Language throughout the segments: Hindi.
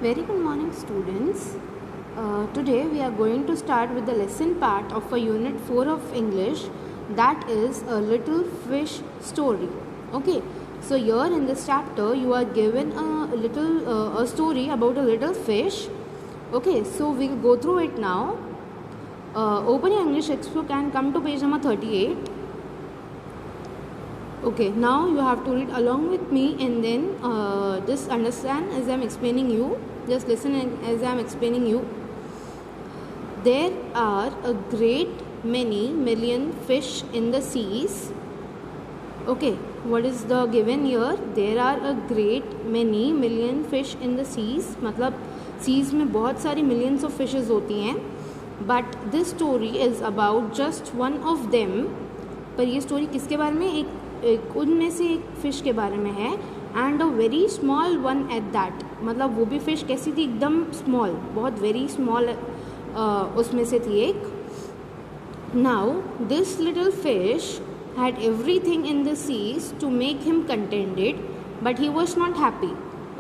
Very good morning, students. Today we are going to start with the lesson part of a unit 4 of English, that is a little fish story. Okay, so here in this chapter you are given a story about a little fish. Okay, so we'll go through it now. Open your English textbook and come to page number 38. Okay, now you have to read along with me and then just understand as I am explaining you. Just listen as I am explaining you. There are a great many million fish in the seas. Okay, what is the given here? There are a great many million fish in the seas. मतलब seas में बहुत सारी millions of fishes होती हैं. But this story is about just one of them. पर ये story किसके बारे में? एक उनमें से एक फ़िश के बारे में है. And a very small one at that. मतलब वो भी फ़िश कैसी थी? एकदम स्मॉल, बहुत वेरी स्मॉल उसमें से थी एक. Now this little fish had everything in the seas to make him contented, but he was not happy.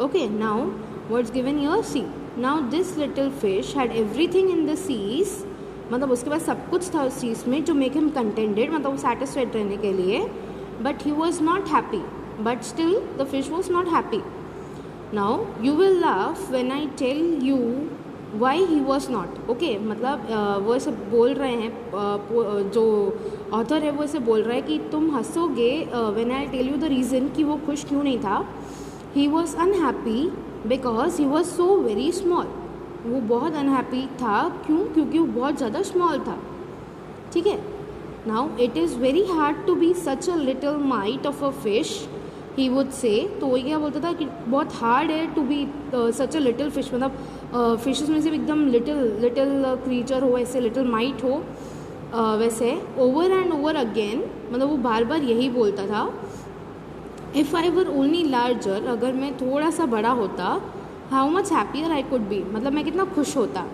Okay, now words given here, see. Now this little fish had everything in the seas. मतलब उसके पास सब कुछ था उस चीज़ में, जो मेक हिम कंटेंटेड, मतलब वो सेटिस्फाइड रहने के लिए. But he was not happy. But still the fish was not happy. Now you will laugh when I tell you why he was not. Okay, मतलब वो ऐसे बोल रहे हैं, जो ऑथर है वो ऐसे बोल रहा है कि तुम हंसोगे when I tell you the reason कि वो खुश क्यों नहीं था. He was unhappy because he was so very small. वो बहुत अनहैप्पी था. क्यों? क्योंकि वो बहुत ज़्यादा स्मॉल था. ठीक है. Now it is very hard to be such a little mite of a fish, he would say. तो वो क्या बोलता था कि बहुत हार्ड है to be such a little fish. मतलब फिशेस में से एकदम लिटिल क्रीचर हो, ऐसे लिटिल माइट हो. वैसे ओवर एंड ओवर अगेन, मतलब वो बार बार यही बोलता था. If I were only larger, अगर मैं थोड़ा सा बड़ा होता, how much happier I could be, मतलब मैं कितना खुश होता.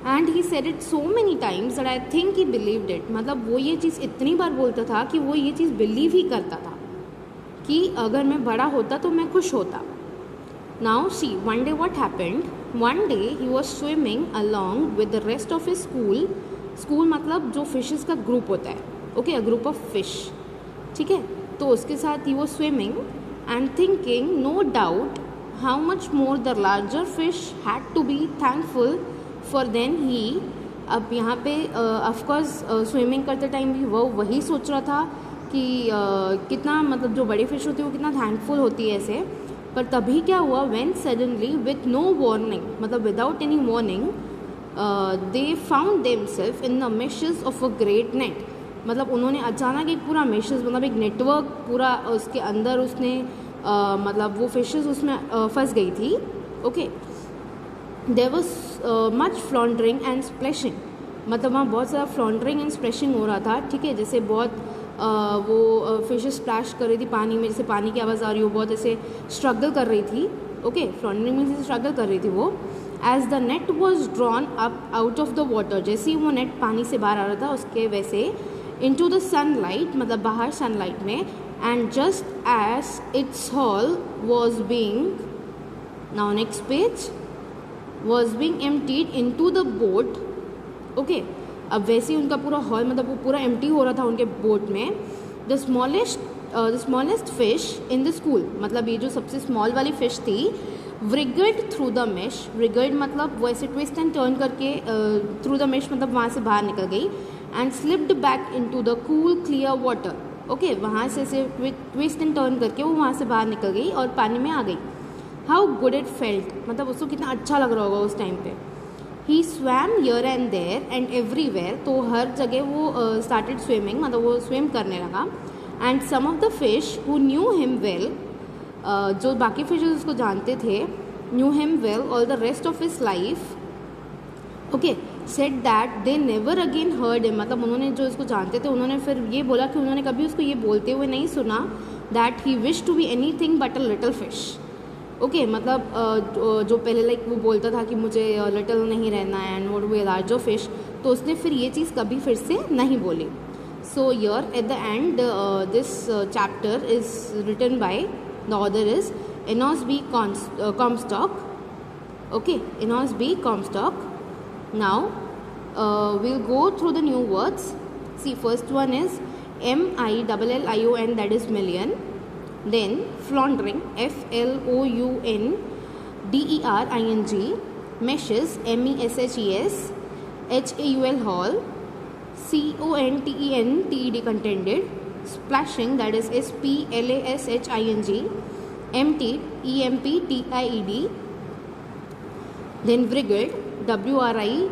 And he said it so many times that I think he believed it. मतलब वो ये चीज़ इतनी बार बोलता था कि वो ये चीज़ बिलीव ही करता था कि अगर मैं बड़ा होता तो मैं खुश होता. Now see, one day what happened. One day he was swimming along with the rest of his school. School मतलब जो फिशेस का ग्रुप होता है. Okay, a group of fish. ठीक है, तो उसके साथ ही वो swimming and thinking no doubt how much more the larger fish had to be thankful for than he. अब यहाँ पे ऑफकोर्स स्विमिंग करते टाइम भी वो वही सोच रहा था कि कितना, मतलब जो बड़ी फिश होती है वो कितना थैंकफुल होती है ऐसे. पर तभी क्या हुआ, when suddenly with no warning, मतलब without any warning, they found themselves in the meshes of a great net. मतलब उन्होंने अचानक एक पूरा मेशेस, मतलब एक नेटवर्क पूरा उसके अंदर उसने मतलब वो फिशेस उसमें फंस गई थी. Okay, there was much floundering and splashing. मतलब वहाँ बहुत ज़्यादा फ्लॉन्डरिंग एंड स्प्लैशिंग हो रहा था. ठीक है, जैसे बहुत वो फिशेस स्प्लैश कर रही थी पानी में, जैसे पानी की आवाज़ आ रही हो, बहुत ऐसे स्ट्रगल कर रही थी. ओके, फ्लॉन्डरिंग में जैसे स्ट्रगल कर रही थी वो. As the net was drawn up out of the water, जैसे ही वो नेट पानी से बाहर आ रहा था उसके वैसे इन टू द सनलाइट, मतलब बाहर सनलाइट में. And just as its haul was being, now next page, was being emptied into the boat. Okay, अब वैसे ही उनका पूरा हॉल, मतलब वो पूरा एम्प्टी हो रहा था उनके बोट में. The smallest fish in the school, मतलब ये जो सबसे स्मॉल वाली फिश थी, wriggled through the mesh. wriggled मतलब वो ऐसे ट्विस्ट एंड टर्न करके थ्रू द मेश, मतलब वहाँ से बाहर निकल गई. And slipped back into the cool clear water. Okay, वहाँ से ऐसे ट्विस्ट एंड टर्न करके वो वहाँ से बाहर निकल गई और पानी में आ गई. हाउ गुड इट फेल्ट, मतलब उसको कितना अच्छा लग रहा होगा उस टाइम पे. He swam here and there and everywhere, तो हर जगह वो स्टार्टेड स्विमिंग, मतलब वो स्विम करने लगा. And some of the fish who knew him well, जो बाकी फिशेज उसको जानते थे, knew him well all the rest of his life. Okay, said that they never again heard him. मतलब उन्होंने, जो इसको जानते थे, उन्होंने फिर ये बोला कि उन्होंने कभी उसको ये बोलते हुए नहीं सुना that he wish to be anything but a little fish. Okay, मतलब जो पहले लाइक वो बोलता था कि मुझे लिटिल नहीं रहना है and would be larger fish, तो उसने फिर ये चीज़ कभी फिर से नहीं बोली. So here at the end this chapter is written by the author is Enos B. Comstock. Okay, Enos B, Comstock. Now we'll go through the new words. See, first one is MILLION, that is million. Then floundering, FLOUNDERING. Meshes, MESHES. HAUL, hall. CONTENTED, contended. Splashing, that is SPLASHING. Emptied, EMPTIED. Then wriggled, WRIGGLED.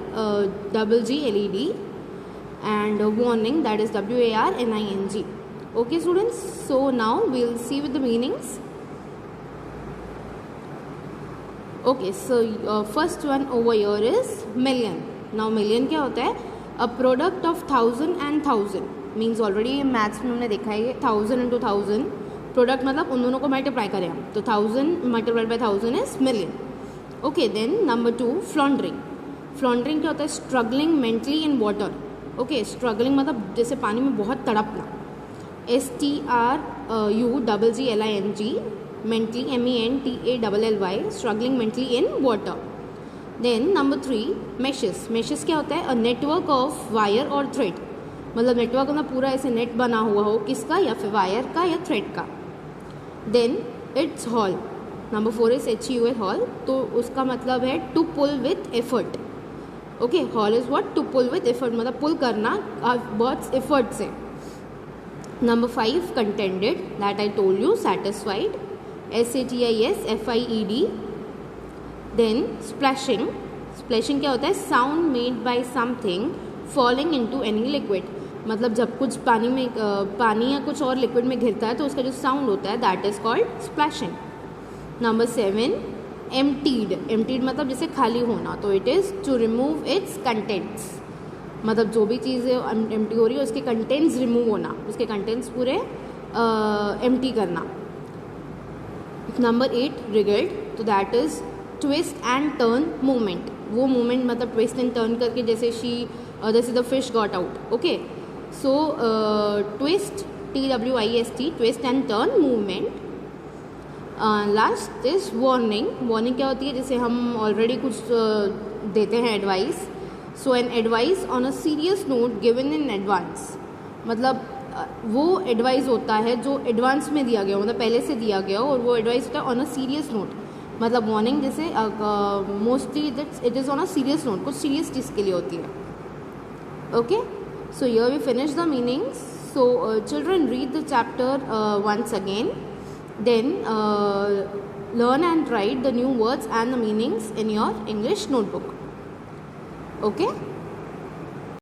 And warning, that is WARNING. Okay, students, so now we'll see with the meanings. Okay, so first one over here is million. Now million क्या होता है? A product of 1000 and 1000 means already maths में हमने देखा है 1000 into 1000 प्रोडक्ट मतलब उन दोनों को मल्टीप्लाई करें हम तो 1000 multiplied by 1000 is million. Okay, then number 2 floundering. Floundering क्या होता है? Struggling mentally in water. Okay, struggling मतलब जैसे पानी में बहुत तड़पना. STRUGGLING, mentally MENTALLY, struggling mentally in water. Then number 3 meshes. meshes क्या होता है? अ नेटवर्क ऑफ वायर और थ्रेड. मतलब नेटवर्क मतलब पूरा ऐसे नेट बना हुआ हो किसका, या फिर वायर का या थ्रेड का. Then its haul. Number 4 is HUL, haul. तो उसका मतलब है to pull with effort. Okay, haul is what? To pull with effort, मतलब पुल करना वर्ड्स एफर्ट से. Number 5 contended, that I told you, satisfied, SATISFIED. Then splashing. Splashing क्या होता है? Sound made by something falling into any liquid. मतलब जब कुछ पानी में पानी या कुछ और लिक्विड में गिरता है तो उसका जो साउंड होता है that is called splashing. Number 7 emptied. Emptied मतलब जैसे खाली होना, तो it is to remove its contents. मतलब जो भी चीज़ एम्प्टी हो रही है उसके कंटेंट्स रिमूव होना, उसके कंटेंट्स पूरे एम्प्टी करना. Number 8 wriggled. तो that is twist and turn movement. वो मूवमेंट मतलब ट्विस्ट एंड टर्न करके जैसे जैसे the fish got out. Okay, so twist, TWIST, twist and turn movement. Last is warning. Warning क्या होती है? जैसे हम ऑलरेडी कुछ देते हैं advice. So an advice on a serious note given in advance. मतलब वो एडवाइस होता है जो एडवांस में दिया गया हो, मतलब पहले से दिया गया हो, और वो एडवाइस होता है ऑन अ सीरियस नोट. मतलब वार्निंग जैसे mostly it is on a serious note, कुछ सीरियस चीज़ के लिए होती है. Okay, so here we finish the meanings. So children read the chapter once again, then learn and write the new words and the meanings in your English notebook. Okay.